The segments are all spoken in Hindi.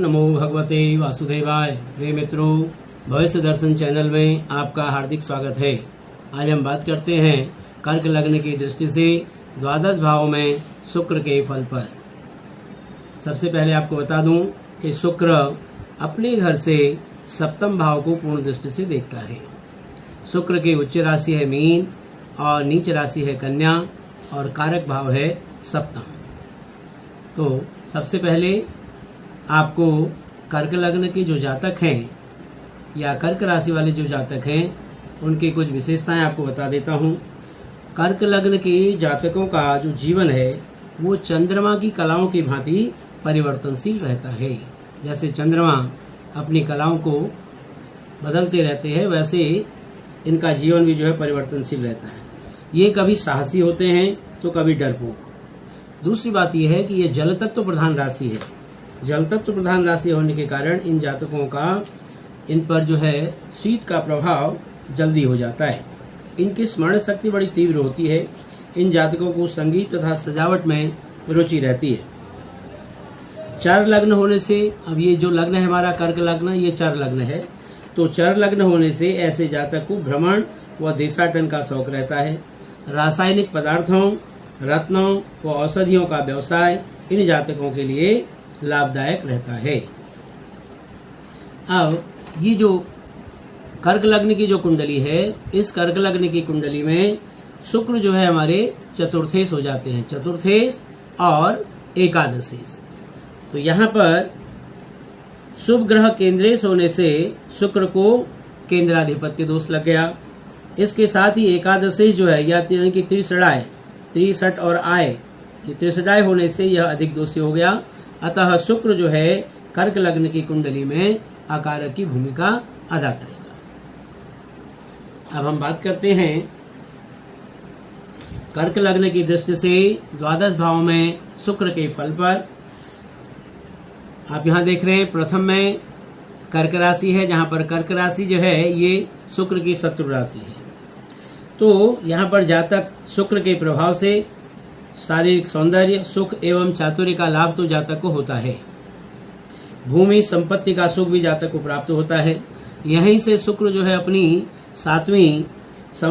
नमो भगवते वासुदेवाय। प्रिय मित्रों, भविष्य दर्शन चैनल में आपका हार्दिक स्वागत है। आज हम बात करते हैं कर्क लग्न की दृष्टि से द्वादश भाव में शुक्र के फल पर। सबसे पहले आपको बता दूं कि शुक्र अपने घर से सप्तम भाव को पूर्ण दृष्टि से देखता है। शुक्र की उच्च राशि है मीन और नीच राशि है कन्या और कारक भाव है सप्तम। तो सबसे पहले आपको कर्क लग्न के जो जातक हैं या कर्क राशि वाले जो जातक हैं उनकी कुछ विशेषताएं आपको बता देता हूं। कर्क लग्न के जातकों का जो जीवन है वो चंद्रमा की कलाओं की भांति परिवर्तनशील रहता है। जैसे चंद्रमा अपनी कलाओं को बदलते रहते हैं, वैसे इनका जीवन भी जो है परिवर्तनशील रहता है। ये कभी साहसी होते हैं तो कभी डरपोक। दूसरी बात यह है कि ये जल तत्व प्रधान राशि है। जल तत्व प्रधान राशि होने के कारण इन जातकों का इन पर जो है शीत का प्रभाव जल्दी हो जाता है। इनकी स्मरण शक्ति बड़ी तीव्र होती है। इन जातकों को संगीत तथा सजावट में रुचि रहती है। चर लग्न होने से, अब ये जो लग्न है हमारा कर्क लग्न, ये चर लग्न है, तो चर लग्न होने से ऐसे जातक को भ्रमण व देशाटन का शौक रहता है। रासायनिक पदार्थों, रत्नों व औषधियों का व्यवसाय इन जातकों के लिए लाभदायक रहता है। अब ये जो कर्क लग्न की जो कुंडली है, इस कर्क लग्न की कुंडली में शुक्र जो है हमारे चतुर्थेश हो जाते हैं, चतुर्थेश और एकादशेश। तो यहाँ पर शुभ ग्रह केंद्रेश होने से शुक्र को केंद्राधिपत्य दोष लग गया। इसके साथ ही एकादशेश जो है यानी कि त्रिसठ और आय, ये त्रिसठाय होने से यह अधिक दोषी हो गया। अतः शुक्र जो है कर्क लग्न की कुंडली में अकारक की भूमिका अदा करेगा। अब हम बात करते हैं कर्क लग्न की दृष्टि से द्वादश भाव में शुक्र के फल पर। आप यहाँ देख रहे हैं प्रथम में कर्क राशि है, जहाँ पर कर्क राशि जो है ये शुक्र की शत्रु राशि है। तो यहाँ पर जातक शुक्र के प्रभाव से शारीरिक सौंदर्य, सुख एवं चातुर्य का लाभ तो जातक को होता है। भूमि संपत्ति का सुख भी जातक को प्राप्त होता है। यहीं से शुक्र जो है अपनी 7वीं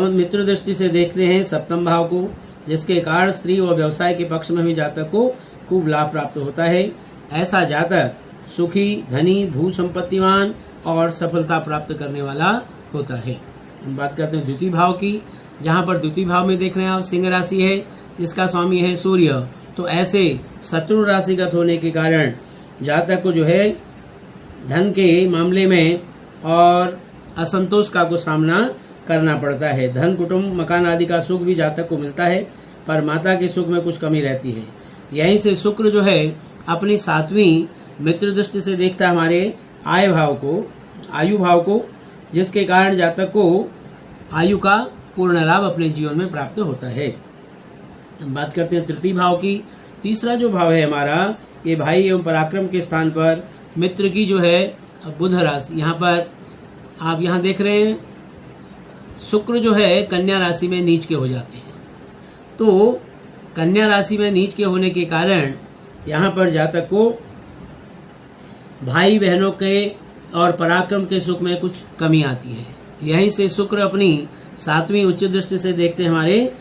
मित्र दृष्टि से देखते हैं सप्तम भाव को, जिसके कारण स्त्री व व्यवसाय के पक्ष में भी जातक को खूब लाभ प्राप्त होता है। ऐसा जातक सुखी, धनी, भू संपत्तिवान और सफलता प्राप्त करने वाला होता है। हम बात करते हैं द्वितीय भाव की, जहाँ पर द्वितीय भाव में देख रहे हैं आप सिंह राशि है, जिसका स्वामी है सूर्य। तो ऐसे शत्रु राशिगत होने के कारण जातक को जो है धन के मामले में और असंतोष का को सामना करना पड़ता है। धन, कुटुंब, मकान आदि का सुख भी जातक को मिलता है, पर माता के सुख में कुछ कमी रहती है। यहीं से शुक्र जो है अपनी 7वीं मित्र दृष्टि से देखता है हमारे आय भाव को, आयु भाव को, जिसके कारण जातक को आयु का पूर्ण लाभ अपने जीवन में प्राप्त होता है। हम बात करते हैं तृतीय भाव की। तीसरा जो भाव है हमारा, ये भाई एवं पराक्रम के स्थान पर मित्र की जो है बुध राशि। यहाँ पर आप यहाँ देख रहे हैं शुक्र जो है कन्या राशि में नीच के हो जाते हैं। तो कन्या राशि में नीच के होने के कारण यहाँ पर जातक को भाई बहनों के और पराक्रम के सुख में कुछ कमी आती है। यहीं से शुक्र अपनी 7वीं उच्च दृष्टि से देखते हैं हमारे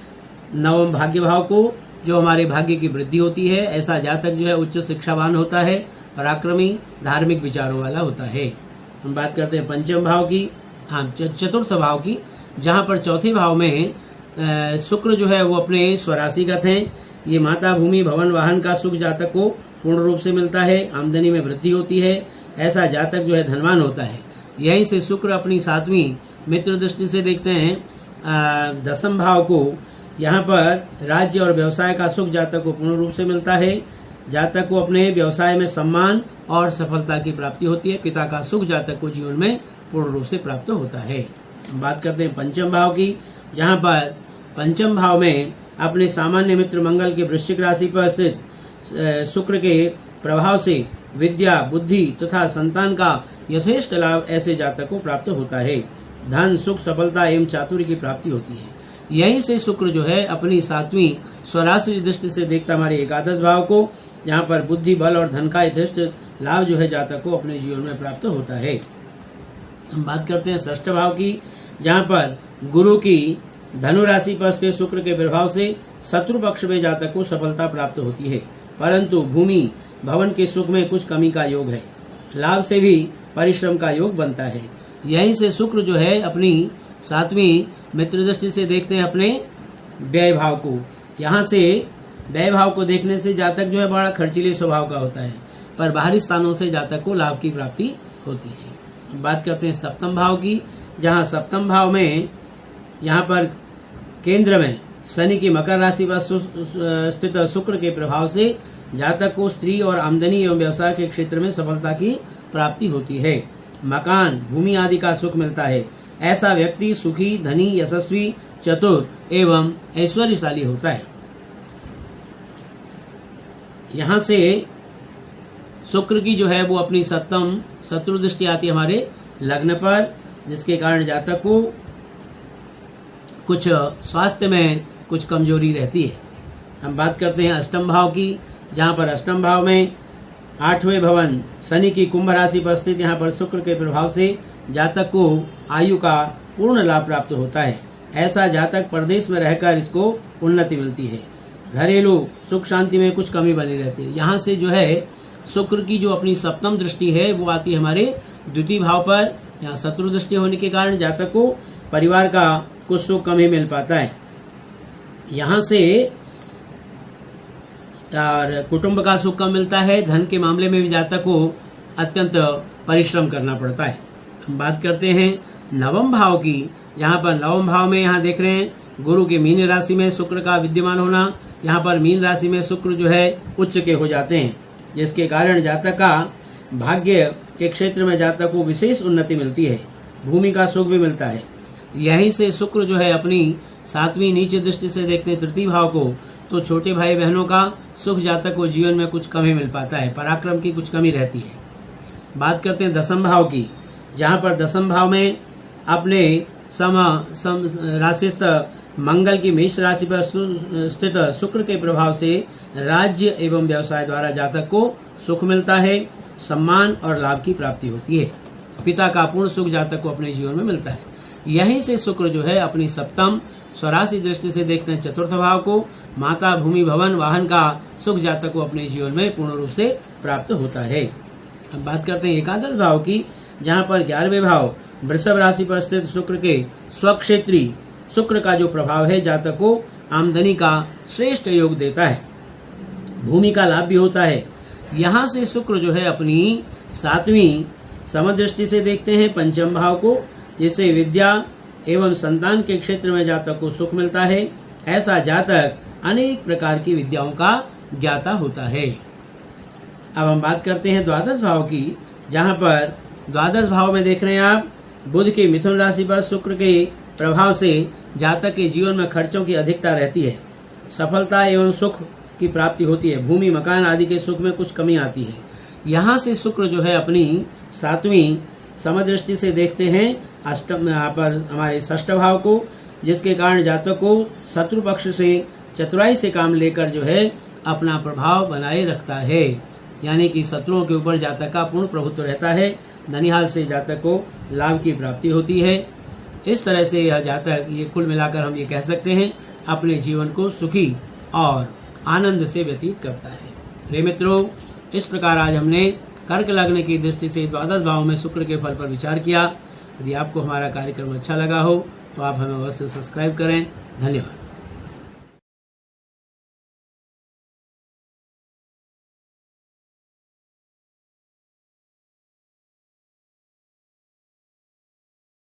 नवम भाग्य भाव को, जो हमारे भाग्य की वृद्धि होती है। ऐसा जातक जो है उच्च शिक्षावान होता है, पराक्रमी, धार्मिक विचारों वाला होता है। हम बात करते हैं पंचम भाव की, चतुर्थ भाव की, जहाँ पर चौथे भाव में शुक्र जो है वो अपने स्वराशिगत हैं। ये माता, भूमि, भवन, वाहन का सुख जातक को पूर्ण रूप से मिलता है। आमदनी में वृद्धि होती है। ऐसा जातक जो है धनवान होता है। यहीं से शुक्र अपनी 7वीं मित्र दृष्टि से देखते हैं दसम भाव को। यहाँ पर राज्य और व्यवसाय का सुख जातक को पूर्ण रूप से मिलता है। जातक को अपने व्यवसाय में सम्मान और सफलता की प्राप्ति होती है। पिता का सुख जातक को जीवन में पूर्ण रूप से प्राप्त होता है। बात करते हैं पंचम भाव की, जहाँ पर पंचम भाव में अपने सामान्य मित्र मंगल के वृश्चिक राशि पर स्थित शुक्र के प्रभाव से विद्या, बुद्धि तथा संतान का यथेष्ट लाभ ऐसे जातक को प्राप्त होता है। धन, सुख, सफलता एवं चातुर्य की प्राप्ति होती है। यहीं से शुक्र जो है अपनी 7वीं स्वराश्री दृष्टि से देखता हमारे एकादश भाव को, जहाँ पर बुद्धि, बल और धन का यथेष्ट लाभ जो है जातक को अपने जीवन में प्राप्त होता है। हम बात करते हैं षष्ठ भाव की, जहाँ पर गुरु की धनु राशि पर स्थित शुक्र के प्रभाव से शत्रु पक्ष में जातक को सफलता प्राप्त होती है, परंतु भूमि भवन के सुख में कुछ कमी का योग है। लाभ से भी परिश्रम का योग बनता है। यहीं से शुक्र जो है अपनी 7वीं मित्र दृष्टि से देखते हैं अपने व्यय भाव को। यहाँ से व्यय भाव को देखने से जातक जो है बड़ा खर्चीले स्वभाव का होता है, पर बाहरी स्थानों से जातक को लाभ की प्राप्ति होती है। बात करते हैं सप्तम भाव की, जहाँ सप्तम भाव में यहाँ पर केंद्र में शनि की मकर राशि पर स्थित शुक्र के प्रभाव से जातक को स्त्री और आमदनी एवं व्यवसाय के क्षेत्र में सफलता की प्राप्ति होती है। मकान, भूमि आदि का सुख मिलता है। ऐसा व्यक्ति सुखी, धनी, यशस्वी, चतुर एवं ऐश्वर्यशाली होता है। यहाँ से शुक्र की जो है वो अपनी 7वीं शत्रु दृष्टि आती है हमारे लग्न पर, जिसके कारण जातक को कुछ स्वास्थ्य में कुछ कमजोरी रहती है। हम बात करते हैं अष्टम भाव की, जहाँ पर अष्टम भाव में 8वें भवन शनि की कुंभ राशि पर स्थित यहाँ पर शुक्र के प्रभाव से जातक को आयु का पूर्ण लाभ प्राप्त होता है। ऐसा जातक प्रदेश में रहकर इसको उन्नति मिलती है। घरेलू सुख शांति में कुछ कमी बनी रहती है। यहाँ से जो है शुक्र की जो अपनी 7वीं दृष्टि है वो आती है हमारे द्वितीय भाव पर। यहाँ शत्रु दृष्टि होने के कारण जातक को परिवार का कुछ सुख कम ही मिल पाता है। यहाँ से और कुटुंब का सुख कम मिलता है। धन के मामले में भी जातक को अत्यंत परिश्रम करना पड़ता है। हम बात करते हैं नवम भाव की, जहाँ पर नवम भाव में यहाँ देख रहे हैं गुरु के मीन राशि में शुक्र का विद्यमान होना। यहाँ पर मीन राशि में शुक्र जो है उच्च के हो जाते हैं, जिसके कारण जातक का भाग्य के क्षेत्र में जातक को विशेष उन्नति मिलती है। भूमि का सुख भी मिलता है। यहीं से शुक्र जो है अपनी 7वीं नीचे दृष्टि से देखते हैं तृतीय भाव को, तो छोटे भाई बहनों का सुख जातक को जीवन में कुछ कमी मिल पाता है। पराक्रम की कुछ कमी रहती है। बात करते हैं दसम भाव की, जहाँ पर दसम भाव में अपने सम राशिस्थ मंगल की मेष राशि पर स्थित शुक्र के प्रभाव से राज्य एवं व्यवसाय द्वारा जातक को सुख मिलता है। सम्मान और लाभ की प्राप्ति होती है। पिता का पूर्ण सुख जातक को अपने जीवन में मिलता है। यहीं से शुक्र जो है अपनी 7वीं स्वराशि दृष्टि से देखते हैं चतुर्थ भाव को। माता, भूमि, भवन, वाहन का सुख जातक को अपने जीवन में पूर्ण रूप से प्राप्त होता है। अब बात करते हैं एकादश भाव की, जहाँ पर 11वें भाव वृषभ राशि पर स्थित शुक्र के स्वक्षेत्री शुक्र का जो प्रभाव है जातक को आमदनी का श्रेष्ठ योग देता है। भूमि का लाभ भी होता है। यहाँ से शुक्र जो है अपनी 7वीं समदृष्टि से देखते हैं पंचम भाव को, जिससे विद्या एवं संतान के क्षेत्र में जातक को सुख मिलता है। ऐसा जातक अनेक प्रकार की विद्याओं का ज्ञाता होता है। अब हम बात करते हैं द्वादश भाव की, जहाँ पर द्वादश भाव में देख रहे हैं आप बुध की मिथुन राशि पर शुक्र के प्रभाव से जातक के जीवन में खर्चों की अधिकता रहती है। सफलता एवं सुख की प्राप्ति होती है। भूमि, मकान आदि के सुख में कुछ कमी आती है। यहाँ से शुक्र जो है अपनी 7वीं समदृष्टि से देखते हैं अष्टम यहाँ पर हमारे षष्ठ भाव को, जिसके कारण जातक को शत्रु पक्ष से चतुराई से काम लेकर जो है अपना प्रभाव बनाए रखता है। यानी कि शत्रुओं के ऊपर जातक का पूर्ण प्रभुत्व रहता है। ननिहाल से जातक को लाभ की प्राप्ति होती है। इस तरह से यह जातक, ये कुल मिलाकर हम ये कह सकते हैं, अपने जीवन को सुखी और आनंद से व्यतीत करता है। प्रिय मित्रों, इस प्रकार आज हमने कर्क लग्न की दृष्टि से द्वादश भाव में शुक्र के फल पर विचार किया। यदि आपको हमारा कार्यक्रम अच्छा लगा हो तो आप हमें अवश्य सब्सक्राइब करें। धन्यवाद।